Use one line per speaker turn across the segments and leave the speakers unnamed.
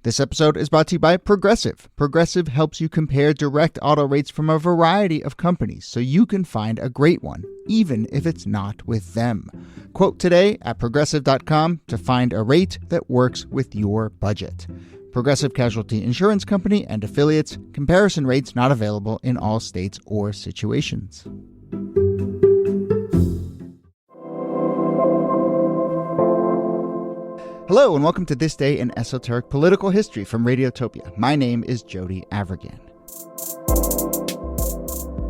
This episode is brought to you by Progressive. Progressive helps you compare direct auto rates from a variety of companies so you can find a great one, even if it's not with them. Quote today at Progressive.com to find a rate that works with your budget. Progressive Casualty Insurance Company and affiliates. Comparison rates not available in all states or situations. Hello and welcome to This Day in Esoteric Political History from Radiotopia. My name is Jody Avirgan.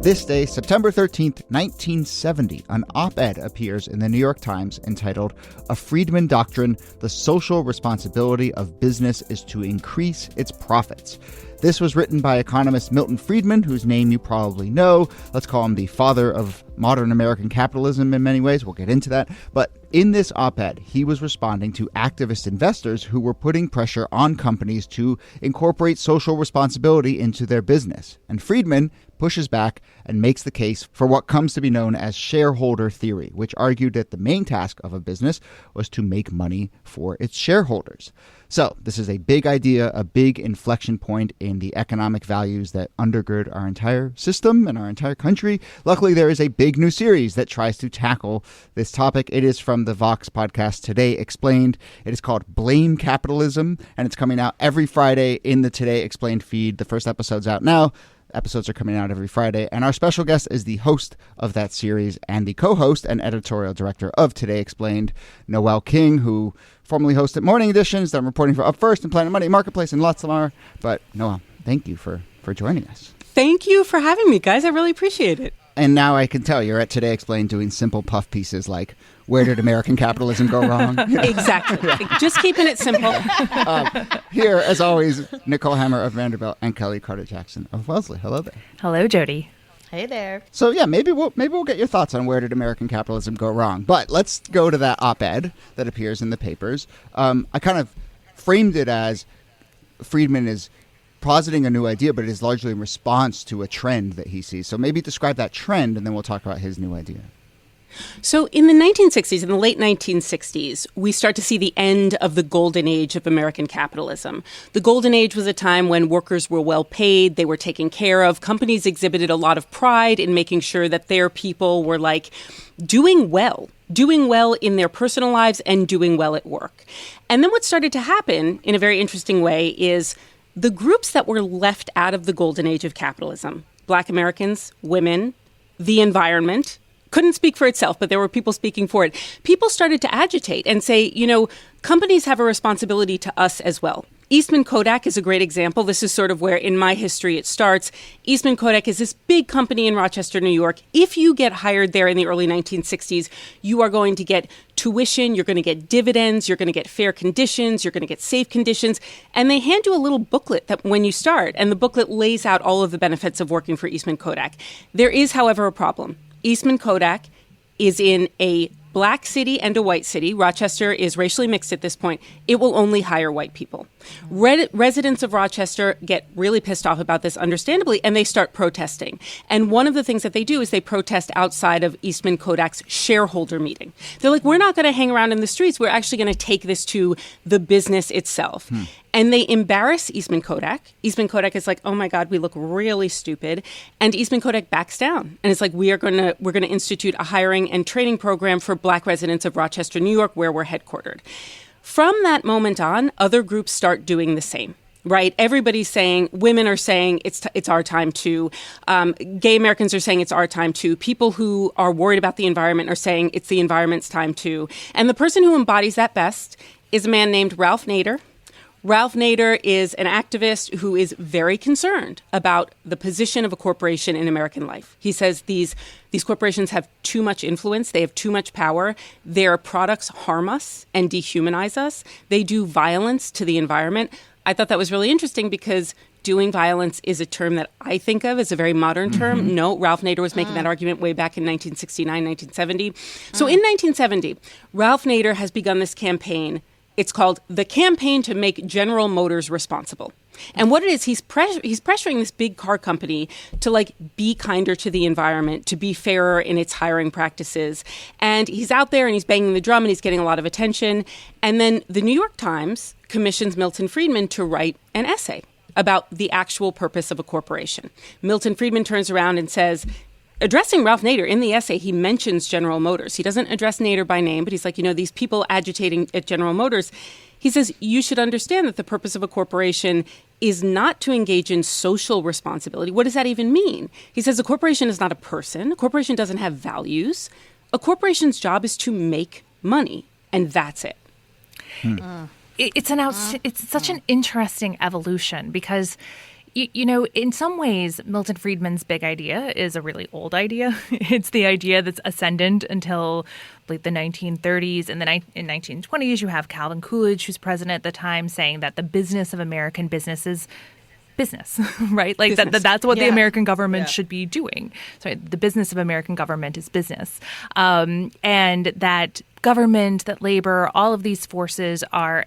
This day, September 13th, 1970, an op-ed appears in the New York Times entitled, "A Friedman Doctrine, the Social Responsibility of Business is to Increase Its Profits." This was written by economist Milton Friedman, whose name you probably know. Let's call him the father of modern American capitalism in many ways. We'll get into that. But in this op-ed, he was responding to activist investors who were putting pressure on companies to incorporate social responsibility into their business. And Friedman pushes back and makes the case for what comes to be known as shareholder theory, which argued that the main task of a business was to make money for its shareholders. So this is a big idea, a big inflection point in the economic values that undergird our entire system and our entire country. Luckily, there is a big new series that tries to tackle this topic. It is from the Vox podcast Today Explained. It is called Blame Capitalism, and it's coming out every Friday in the Today Explained feed. The first episode's out now. Episodes are coming out every Friday, and our special guest is the host of that series and the co-host and editorial director of Today Explained, Noel King, who formerly hosted Morning Editions that I'm reporting for Up First and Planet Money Marketplace and lots more. But Noel, thank you for joining us.
Thank you for having me, guys. I really appreciate it.
And now I can tell you're at Today Explained doing simple puff pieces like, where did American capitalism go wrong?
Exactly. Yeah. Just keeping it simple.
Here, as always, Nicole Hammer of Vanderbilt and Kellie Carter-Jackson of Wellesley. Hello there.
Hello, Jody.
Hey there.
So yeah, maybe we'll get your thoughts on where did American capitalism go wrong. But let's go to that op-ed that appears in the papers. I kind of framed it as Friedman is positing a new idea, but it is largely in response to a trend that he sees. So maybe describe that trend, and then we'll talk about his new idea.
So in the 1960s, in the late 1960s, we start to see the end of the golden age of American capitalism. The golden age was a time when workers were well paid, they were taken care of. Companies exhibited a lot of pride in making sure that their people were doing well in their personal lives and doing well at work. And then what started to happen in a very interesting way is the groups that were left out of the golden age of capitalism, Black Americans, women, the environment, couldn't speak for itself, but there were people speaking for it. People started to agitate and say, companies have a responsibility to us as well. Eastman Kodak is a great example. This is sort of where in my history it starts. Eastman Kodak is this big company in Rochester, New York. If you get hired there in the early 1960s, you are going to get tuition, you're going to get dividends, you're going to get fair conditions, you're going to get safe conditions. And they hand you a little booklet that when you start, and the booklet lays out all of the benefits of working for Eastman Kodak. There is, however, a problem. Eastman Kodak is in a black city and a white city. Rochester is racially mixed at this point. It will only hire white people. Residents of Rochester get really pissed off about this, understandably, and they start protesting. And one of the things that they do is they protest outside of Eastman Kodak's shareholder meeting. They're like, we're not going to hang around in the streets. We're actually going to take this to the business itself. And they embarrass Eastman Kodak. Eastman Kodak is like, oh my God, we look really stupid. And Eastman Kodak backs down. And it's like, we're going to institute a hiring and training program for Black residents of Rochester, New York, where we're headquartered. From that moment on, other groups start doing the same. Right? Everybody's saying, women are saying it's our time to. Gay Americans are saying it's our time to. People who are worried about the environment are saying it's the environment's time to. And the person who embodies that best is a man named Ralph Nader. Ralph Nader is an activist who is very concerned about the position of a corporation in American life. He says these corporations have too much influence. They have too much power. Their products harm us and dehumanize us. They do violence to the environment. I thought that was really interesting because doing violence is a term that I think of as a very modern term. Mm-hmm. No, Ralph Nader was making that argument way back in 1969, 1970. So in 1970, Ralph Nader has begun this campaign It's called The Campaign to Make General Motors Responsible. And what it is, he's pressuring this big car company to like be kinder to the environment, to be fairer in its hiring practices. And he's out there and he's banging the drum and he's getting a lot of attention. And then the New York Times commissions Milton Friedman to write an essay about the actual purpose of a corporation. Milton Friedman turns around and says, addressing Ralph Nader in the essay, he mentions General Motors. He doesn't address Nader by name, but he's like, these people agitating at General Motors. He says, you should understand that the purpose of a corporation is not to engage in social responsibility. What does that even mean? He says a corporation is not a person. A corporation doesn't have values. A corporation's job is to make money, and that's it.
It's such an interesting evolution because, in some ways, Milton Friedman's big idea is a really old idea. It's the idea that's ascendant until like the 1930s. And then in 1920s, you have Calvin Coolidge, who's president at the time, saying that the business of American business is business, right? Like that's what the American government should be doing. So the business of American government is business. And that government, that labor, all of these forces are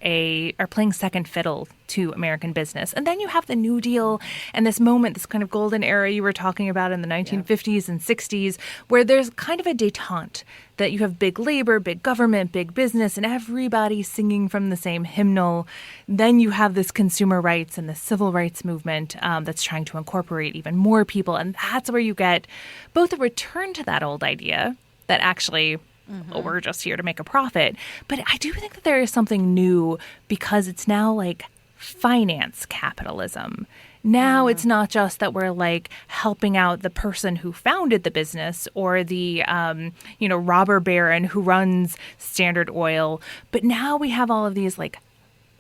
playing second fiddle to American business. And then you have the New Deal and this moment, this kind of golden era you were talking about in the 1950s and 60s, where there's kind of a detente that you have big labor, big government, big business, and everybody singing from the same hymnal. Then you have this consumer rights and the civil rights movement that's trying to incorporate even more people. And that's where you get both a return to that old idea that actually we're just here to make a profit. But I do think that there is something new because it's now like finance capitalism. Now it's not just that we're like helping out the person who founded the business or the, robber baron who runs Standard Oil. But now we have all of these like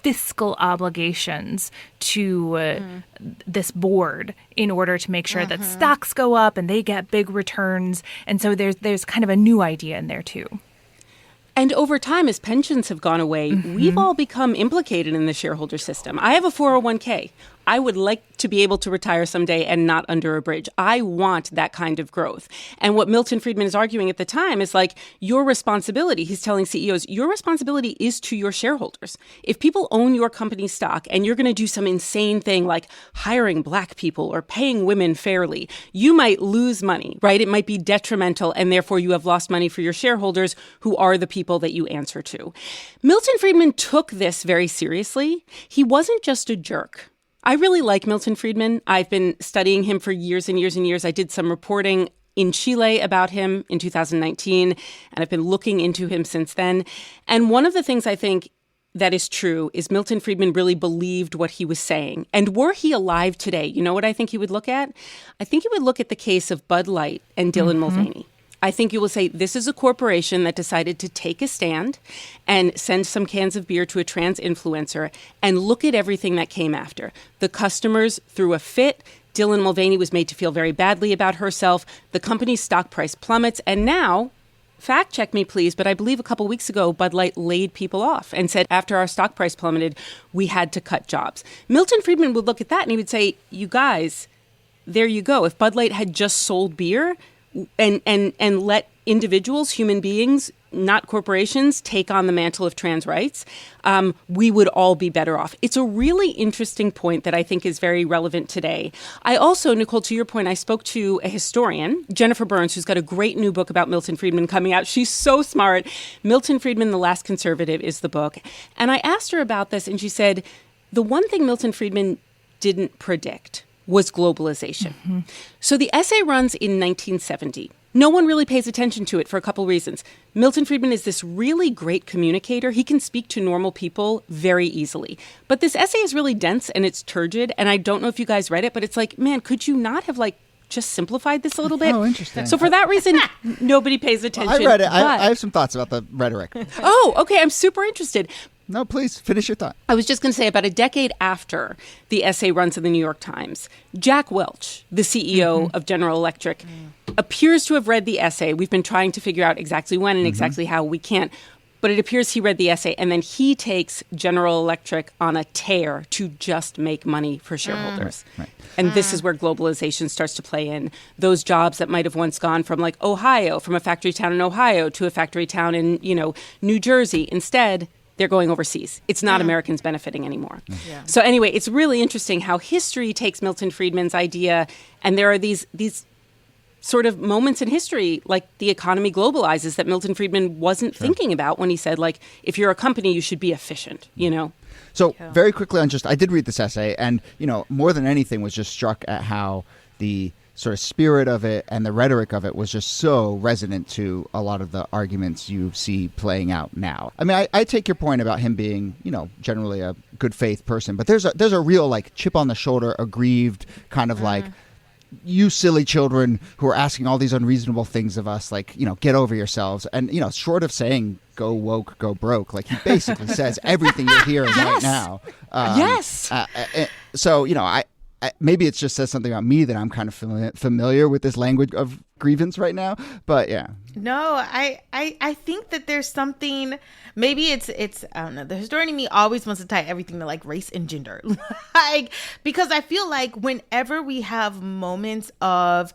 fiscal obligations to this board in order to make sure that stocks go up and they get big returns. And so there's kind of a new idea in there too.
And over time, as pensions have gone away, we've all become implicated in the shareholder system. I have a 401k. I would like to be able to retire someday and not under a bridge. I want that kind of growth. And what Milton Friedman is arguing at the time is like your responsibility. He's telling CEOs, your responsibility is to your shareholders. If people own your company stock and you're going to do some insane thing like hiring black people or paying women fairly, you might lose money, right? It might be detrimental, and therefore you have lost money for your shareholders, who are the people that you answer to. Milton Friedman took this very seriously. He wasn't just a jerk. I really like Milton Friedman. I've been studying him for years and years and years. I did some reporting in Chile about him in 2019, and I've been looking into him since then. And one of the things I think that is true is Milton Friedman really believed what he was saying. And were he alive today, you know what I think he would look at? I think he would look at the case of Bud Light and Dylan Mulvaney. I think you will say this is a corporation that decided to take a stand and send some cans of beer to a trans influencer, and look at everything that came after. The customers threw a fit. Dylan Mulvaney was made to feel very badly about herself. The company's stock price plummets. And now, fact check me please, but I believe a couple weeks ago, Bud Light laid people off and said after our stock price plummeted, we had to cut jobs. Milton Friedman would look at that and he would say, you guys, there you go. If Bud Light had just sold beer and let individuals, human beings, not corporations, take on the mantle of trans rights, we would all be better off. It's a really interesting point that I think is very relevant today. I also, Nicole, to your point, I spoke to a historian, Jennifer Burns, who's got a great new book about Milton Friedman coming out. She's so smart. Milton Friedman, The Last Conservative is the book. And I asked her about this, and she said, the one thing Milton Friedman didn't predict was globalization. So the essay runs in 1970. No one really pays attention to it for a couple reasons. Milton Friedman is this really great communicator. He can speak to normal people very easily. But this essay is really dense and it's turgid. And I don't know if you guys read it, but it's like, man, could you not have just simplified this a little bit?
Oh, interesting.
So for that reason, nobody pays attention.
Well, I read it. I have some thoughts about the rhetoric.
Oh, okay. I'm super interested.
No, please finish your thought.
I was just going to say about a decade after the essay runs in the New York Times, Jack Welch, the CEO of General Electric, appears to have read the essay. We've been trying to figure out exactly when and exactly how. We can't. But it appears he read the essay, and then he takes General Electric on a tear to just make money for shareholders.
Right.
And this is where globalization starts to play in. Those jobs that might have once gone from Ohio, from a factory town in Ohio to a factory town in, New Jersey. Instead, they're going overseas. It's not Americans benefiting anymore.
Yeah.
So anyway, it's really interesting how history takes Milton Friedman's idea, and there are these sort of moments in history, like the economy globalizes, that Milton Friedman wasn't thinking about when he said, like, if you're a company, you should be efficient, you know?
So very quickly on I did read this essay, and, more than anything was just struck at how the sort of spirit of it and the rhetoric of it was just so resonant to a lot of the arguments you see playing out now. I mean, I take your point about him being, generally a good faith person, but there's a real, like, chip on the shoulder, aggrieved kind of like, you silly children who are asking all these unreasonable things of us, like, get over yourselves. And, short of saying go woke, go broke, like, he basically says everything you're hearing right now.
Yes.
So, I maybe it just says something about me that I'm kind of familiar with this language of grievance right now. But yeah.
No, I think that there's something, maybe it's I don't know, the historian in me always wants to tie everything to like race and gender. Like, because I feel like whenever we have moments of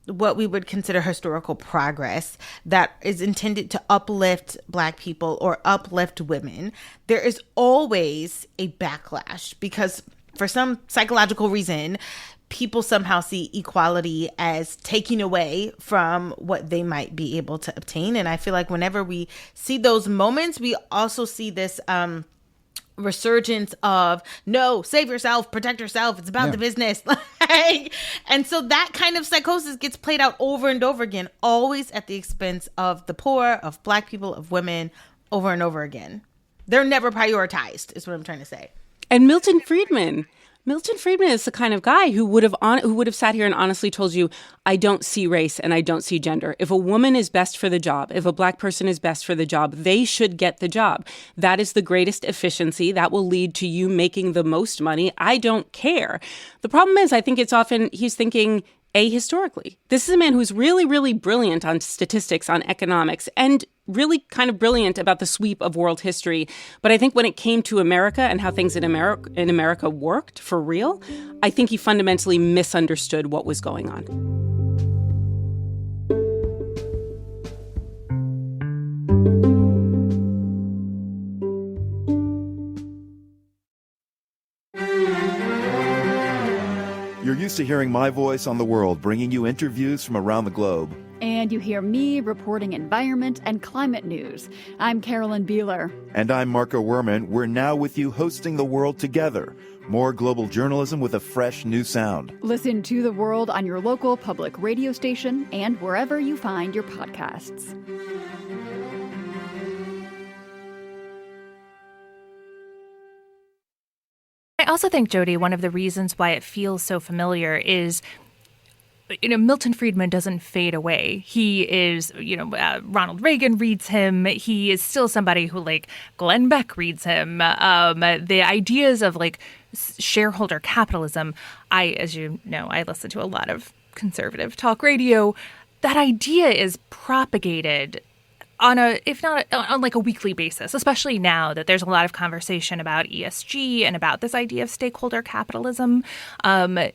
what we would consider historical progress that is intended to uplift Black people or uplift women, there is always a backlash because for some psychological reason, people somehow see equality as taking away from what they might be able to obtain. And I feel like whenever we see those moments, we also see this resurgence of, no, save yourself, protect yourself. It's about the business. And so that kind of psychosis gets played out over and over again, always at the expense of the poor, of Black people, of women, over and over again. They're never prioritized, is what I'm trying to say.
And Milton Friedman is the kind of guy who would have sat here and honestly told you, I don't see race and I don't see gender. If a woman is best for the job, if a Black person is best for the job, they should get the job. That is the greatest efficiency. That will lead to you making the most money. I don't care. The problem is, I think it's often he's thinking ahistorically. This is a man who's really, really brilliant on statistics, on economics, and really kind of brilliant about the sweep of world history. But I think when it came to America and how things in America worked for real, I think he fundamentally misunderstood what was going on.
You're used to hearing my voice on the world, bringing you interviews from around the globe.
And you hear me reporting environment and climate news. I'm Carolyn Beeler.
And I'm Marco Werman. We're now with you hosting the world together. More global journalism with a fresh new sound.
Listen to The World on your local public radio station and wherever you find your podcasts.
I also think, Jody, one of the reasons why it feels so familiar is, Milton Friedman doesn't fade away. He is, Ronald Reagan reads him. He is still somebody who, like, Glenn Beck reads him. The ideas of, like, shareholder capitalism, as you know, I listen to a lot of conservative talk radio. That idea is propagated on like a weekly basis, especially now that there's a lot of conversation about ESG and about this idea of stakeholder capitalism.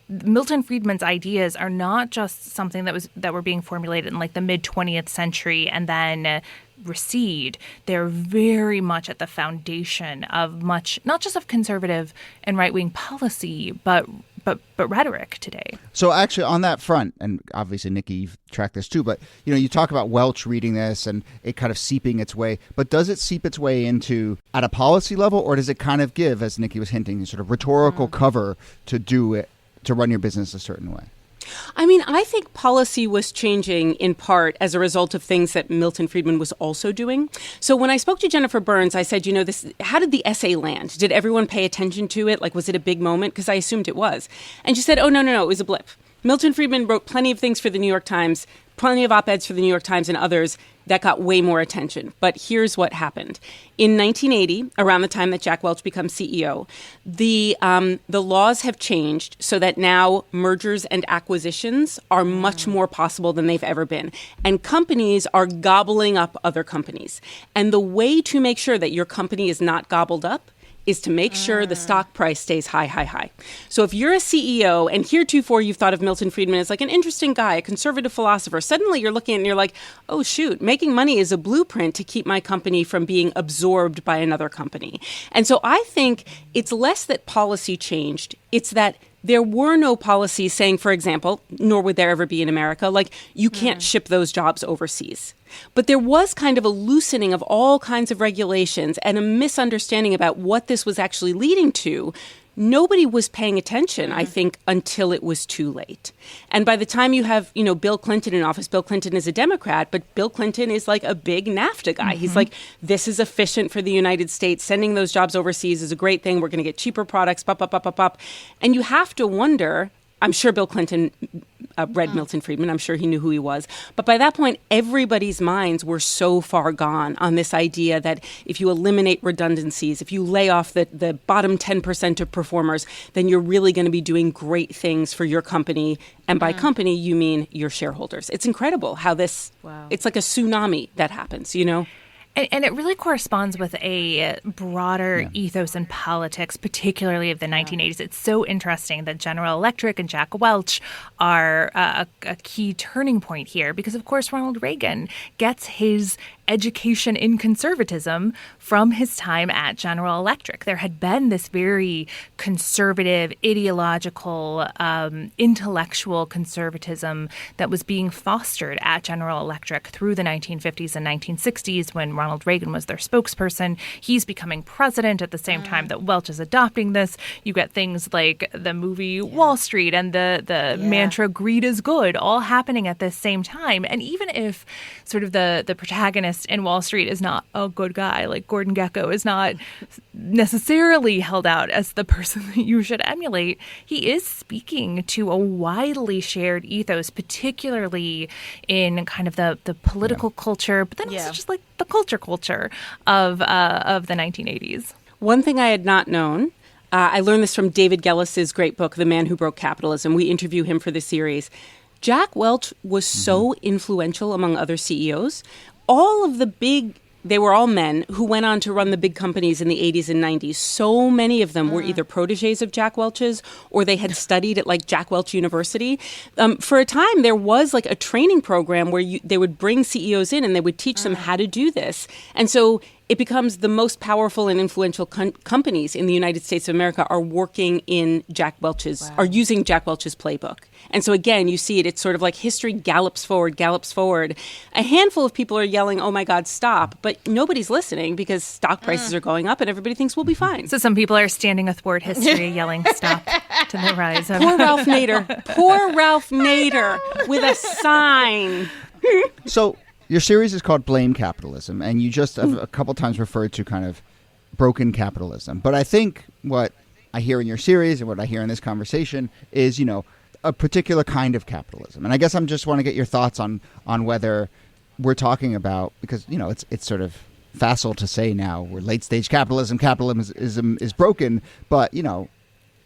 Milton Friedman's ideas are not just something that were being formulated in like the mid 20th century and then recede. They're very much at the foundation of much, not just of conservative and right-wing policy, but rhetoric today.
So actually on that front, and obviously, Niki, you've tracked this too, but you talk about Welch reading this and it kind of seeping its way, but does it seep its way into at a policy level, or does it kind of give, as Niki was hinting, sort of rhetorical cover to do it, to run your business a certain way?
I mean, I think policy was changing in part as a result of things that Milton Friedman was also doing. So when I spoke to Jennifer Burns, I said, how did the essay land? Did everyone pay attention to it? Like, was it a big moment? Because I assumed it was. And she said, oh, no, it was a blip. Milton Friedman wrote plenty of things for the New York Times, plenty of op-eds for the New York Times and others that got way more attention. But here's what happened. In 1980, around the time that Jack Welch becomes CEO, the laws have changed so that now mergers and acquisitions are much more possible than they've ever been. And companies are gobbling up other companies. And the way to make sure that your company is not gobbled up is to make sure the stock price stays high, high, high. So if you're a CEO and heretofore you've thought of Milton Friedman as like an interesting guy, a conservative philosopher, suddenly you're looking at it and you're like, oh, shoot, making money is a blueprint to keep my company from being absorbed by another company. And so I think it's less that policy changed. It's that there were no policies saying, for example, nor would there ever be in America, like you can't ship those jobs overseas. But there was kind of a loosening of all kinds of regulations and a misunderstanding about what this was actually leading to. Nobody was paying attention, I think, until it was too late. And by the time you have, Bill Clinton in office, Bill Clinton is a Democrat, but Bill Clinton is like a big NAFTA guy. He's like, this is efficient for the United States. Sending those jobs overseas is a great thing. We're going to get cheaper products, And you have to wonder, I'm sure Bill Clinton read Milton Friedman. I'm sure he knew who he was. But by that point, everybody's minds were so far gone on this idea that if you eliminate redundancies, if you lay off the bottom 10% of performers, then you're really going to be doing great things for your company. And by company, you mean your shareholders. It's incredible how this, it's like a tsunami that happens,
And it really corresponds with a broader ethos in politics, particularly of the 1980s. It's so interesting that General Electric and Jack Welch are a key turning point here because, of course, Ronald Reagan gets his education in conservatism from his time at General Electric. There had been this very conservative, ideological, intellectual conservatism that was being fostered at General Electric through the 1950s and 1960s when Ronald Reagan was their spokesperson. He's becoming president at the same time that Welch is adopting this. You get things like the movie Wall Street and the mantra greed is good all happening at the same time. And even if sort of the protagonist in Wall Street is not a good guy, like Gordon Gekko is not necessarily held out as the person that you should emulate, he is speaking to a widely shared ethos, particularly in kind of the political culture, but then also just like the culture of the 1980s.
One thing I had not known, I learned this from David Gellis's great book, The Man Who Broke Capitalism. We interview him for this series. Jack Welch was so influential among other CEOs. All of the they were all men who went on to run the big companies in the 80s and 90s. So many of them were either protégés of Jack Welch's or they had studied at like Jack Welch University. For a time, there was like a training program where they would bring CEOs in and they would teach them how to do this. And so it becomes the most powerful and influential companies in the United States of America are working in Jack Welch's, are using Jack Welch's playbook. And so again, you see it, it's sort of like history gallops forward. A handful of people are yelling, oh my God, stop. But nobody's listening because stock prices are going up and everybody thinks we'll be fine.
So some people are standing athwart history yelling stop to the rise of...
Poor Ralph Nader with a sign.
So your series is called Blame Capitalism, and you just have a couple times referred to kind of broken capitalism. But I think what I hear in your series and what I hear in this conversation is, a particular kind of capitalism. And I guess I'm just want to get your thoughts on whether we're talking about, because, it's sort of facile to say now we're late stage capitalism is broken. But,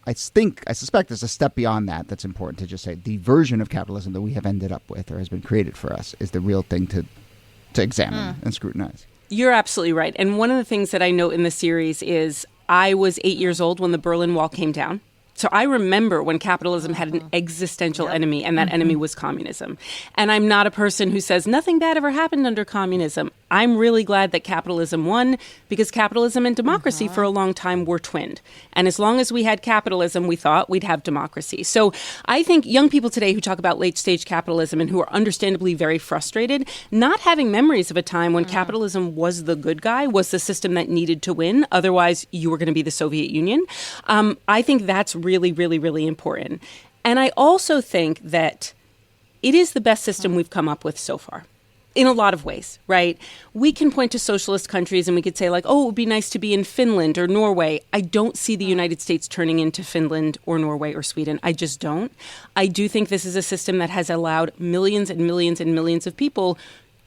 I suspect there's a step beyond that that's important to just say the version of capitalism that we have ended up with or has been created for us is the real thing to examine and scrutinize.
You're absolutely right. And one of the things that I note in the series is I was 8 years old when the Berlin Wall came down. So I remember when capitalism had an existential enemy, and that enemy was communism. And I'm not a person who says nothing bad ever happened under communism. I'm really glad that capitalism won because capitalism and democracy for a long time were twinned. And as long as we had capitalism, we thought we'd have democracy. So I think young people today who talk about late stage capitalism and who are understandably very frustrated, not having memories of a time when capitalism was the good guy, was the system that needed to win. Otherwise, you were going to be the Soviet Union. I think that's really, really, really important. And I also think that it is the best system we've come up with so far. In a lot of ways, right? We can point to socialist countries and we could say like, oh, it would be nice to be in Finland or Norway. I don't see the United States turning into Finland or Norway or Sweden. I just don't. I do think this is a system that has allowed millions and millions and millions of people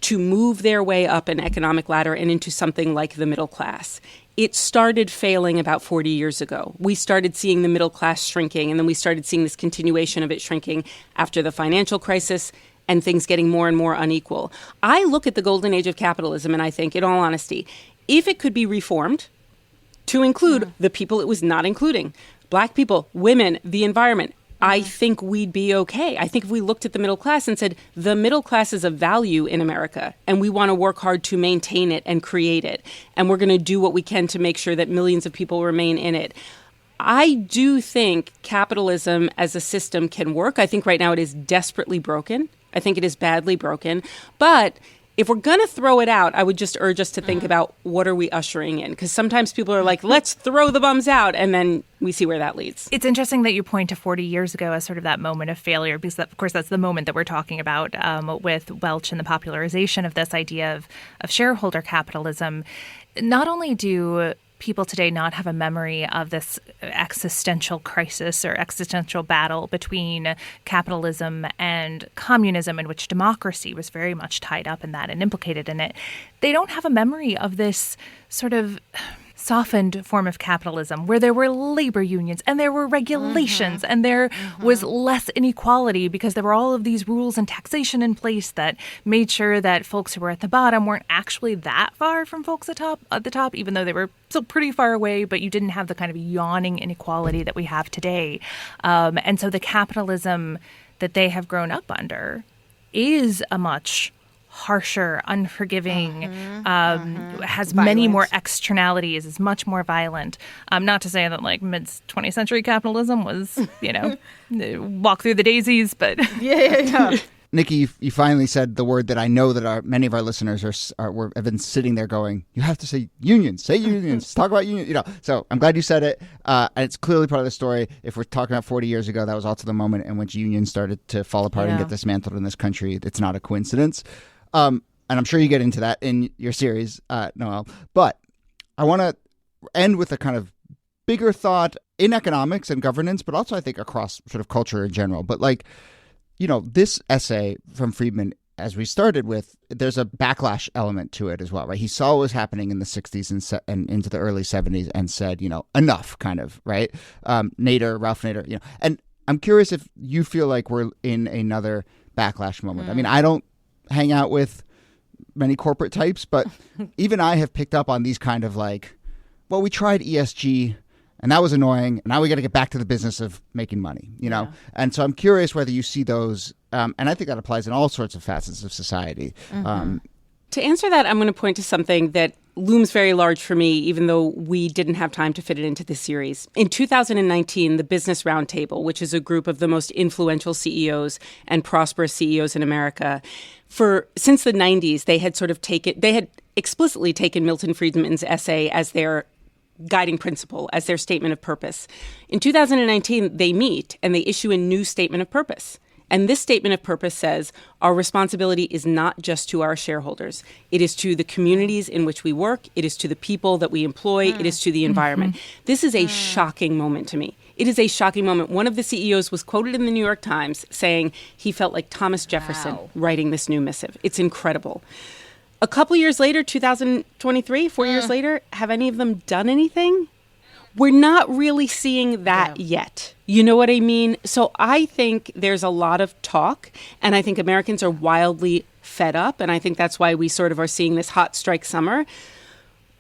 to move their way up an economic ladder and into something like the middle class. It started failing about 40 years ago. We started seeing the middle class shrinking, and then we started seeing this continuation of it shrinking after the financial crisis and things getting more and more unequal. I look at the golden age of capitalism and I think, in all honesty, if it could be reformed, to include the people it was not including, Black people, women, the environment, I think we'd be okay. I think if we looked at the middle class and said, the middle class is a value in America, and we want to work hard to maintain it and create it, and we're going to do what we can to make sure that millions of people remain in it. I do think capitalism as a system can work. I think right now it is desperately broken. I think it is badly broken. But if we're going to throw it out, I would just urge us to think about what are we ushering in? Because sometimes people are like, let's throw the bums out, and then we see where that leads.
It's interesting that you point to 40 years ago as sort of that moment of failure, because, of course, that's the moment that we're talking about with Welch and the popularization of this idea of shareholder capitalism. Not only do people today not have a memory of this existential crisis or existential battle between capitalism and communism, in which democracy was very much tied up in that and implicated in it. They don't have a memory of this sort of softened form of capitalism where there were labor unions and there were regulations and there was less inequality because there were all of these rules and taxation in place that made sure that folks who were at the bottom weren't actually that far from folks at the top, even though they were still pretty far away, but you didn't have the kind of yawning inequality that we have today. And so the capitalism that they have grown up under is a much harsher, unforgiving, has
violent.
many more externalities, is much more violent. Not to say that like mid-20th century capitalism was, walk through the daisies, but
Yeah.
Niki, you finally said the word that I know that many of our listeners have been sitting there going, you have to say unions, say unions, talk about unions, So I'm glad you said it. And it's clearly part of the story. If we're talking about 40 years ago, that was also the moment in which unions started to fall apart and get dismantled in this country. It's not a coincidence. And I'm sure you get into that in your series, Noel. But I want to end with a kind of bigger thought in economics and governance, but also I think across sort of culture in general. But this essay from Friedman, as we started with, there's a backlash element to it as well, right? He saw what was happening in the 60s and into the early 70s and said, enough, kind of, right? Ralph Nader, And I'm curious if you feel like we're in another backlash moment. I mean, I don't hang out with many corporate types, but even I have picked up on these kind of we tried ESG and that was annoying. Now we got to get back to the business of making money, And so I'm curious whether you see those, and I think that applies in all sorts of facets of society.
To answer that, I'm going to point to something that looms very large for me, even though we didn't have time to fit it into this series. In 2019, the Business Roundtable, which is a group of the most influential CEOs and prosperous CEOs in America, since the 90s, they had explicitly taken Milton Friedman's essay as their guiding principle, as their statement of purpose. In 2019, they meet and they issue a new statement of purpose. And this statement of purpose says our responsibility is not just to our shareholders. It is to the communities in which we work. It is to the people that we employ. It is to the environment. This is a shocking moment to me. It is a shocking moment. One of the CEOs was quoted in the New York Times saying he felt like Thomas Jefferson writing this new missive. It's incredible. A couple years later, 2023, 4 years later, have any of them done anything? We're not really seeing that yet. You know what I mean? So I think there's a lot of talk, and I think Americans are wildly fed up, and I think that's why we sort of are seeing this hot strike summer.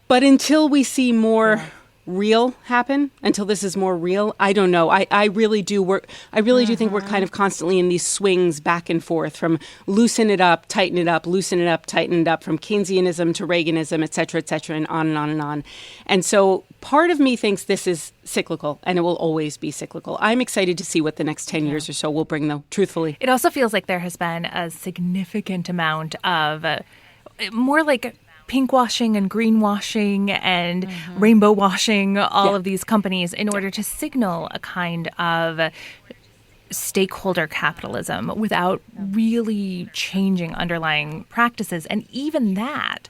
But until we see more real happen, until this is more real, I don't know. I really do think we're kind of constantly in these swings back and forth from loosen it up, tighten it up, loosen it up, tighten it up, from Keynesianism to Reaganism, et cetera, and on and on and on. And so part of me thinks this is cyclical, and it will always be cyclical. I'm excited to see what the next 10 years or so will bring, though, truthfully.
It also feels like there has been a significant amount of more like pinkwashing and greenwashing and rainbow washing all of these companies in order to signal a kind of stakeholder capitalism without really changing underlying practices. And even that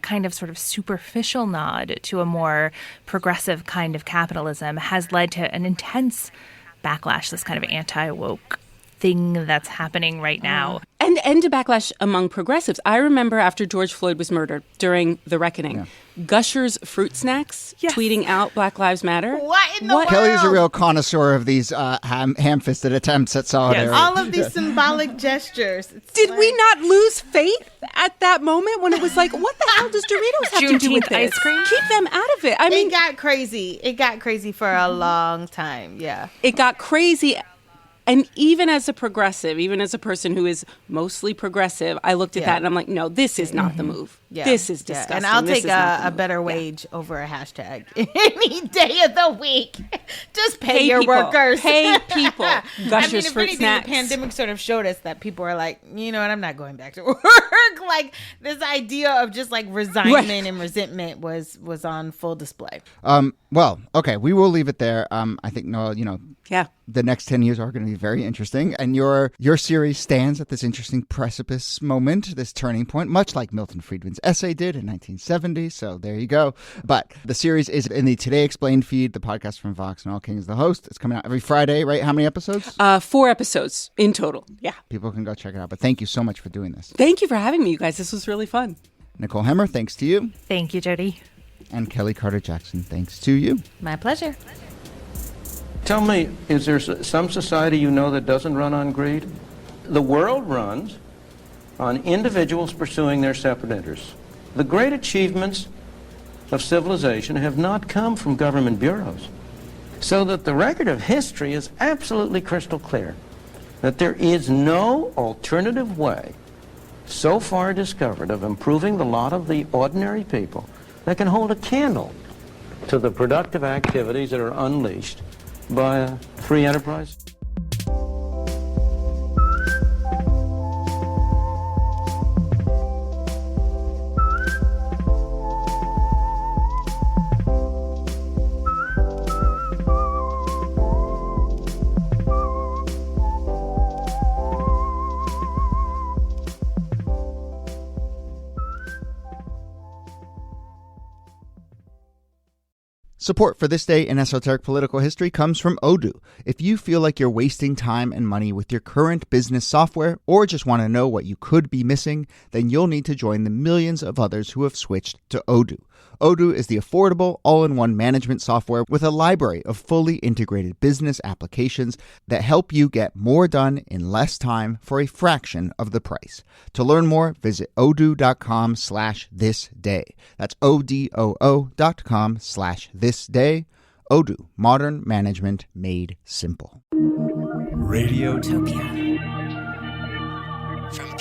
kind of sort of superficial nod to a more progressive kind of capitalism has led to an intense backlash, this kind of anti-woke thing that's happening right now.
And And to backlash among progressives. I remember after George Floyd was murdered during the reckoning, Gushers Fruit Snacks tweeting out Black Lives Matter.
What in the world?
Kelly's a real connoisseur of these ham-fisted attempts at solidarity.
Yes. All of these symbolic gestures.
Did we not lose faith at that moment when it was like, what the hell does Doritos have to do with this?
Ice cream?
Keep them out of it. I mean,
it got crazy. It got crazy for a long time. Yeah.
It got crazy. And even as a progressive, even as a person who is mostly progressive, I looked at that and I'm like, no, this is not the move. Yeah. This is disgusting.
And I'll take a better wage over a hashtag any day of the week. Just pay your
people.
workers.
Pay people. Gushers
if
Fruit
anything,
Snacks.
the pandemic sort of showed us that people are like, you know what, I'm not going back to work. Like this idea of just like resignment and resentment was on full display.
Well, okay, we will leave it there. I think, Noel, the next 10 years are going to be very interesting. And your series stands at this interesting precipice moment, this turning point, much like Milton Friedman's essay did in 1970. So there you go. But the series is in the Today Explained feed, the podcast from Vox. Noel King is the host. It's coming out every Friday, right? How many episodes?
4 episodes in total. Yeah.
People can go check it out. But thank you so much for doing this.
Thank you for having me, you guys. This was really fun.
Nicole Hemmer, thanks to you.
Thank you, Jody.
And Kellie Carter-Jackson, thanks to you.
My pleasure.
Tell me, is there some society you know that doesn't run on greed? The world runs on individuals pursuing their separate interests. The great achievements of civilization have not come from government bureaus. So that the record of history is absolutely crystal clear that there is no alternative way so far discovered of improving the lot of the ordinary people that can hold a candle to the productive activities that are unleashed by a free enterprise.
Support for This Day in Esoteric Political History comes from Odoo. If you feel like you're wasting time and money with your current business software or just want to know what you could be missing, then you'll need to join the millions of others who have switched to Odoo. Odoo is the affordable, all-in-one management software with a library of fully integrated business applications that help you get more done in less time for a fraction of the price. To learn more, visit odoo.com/thisday. That's odoo.com/thisday. Odoo, modern management made simple.
Radiotopia. From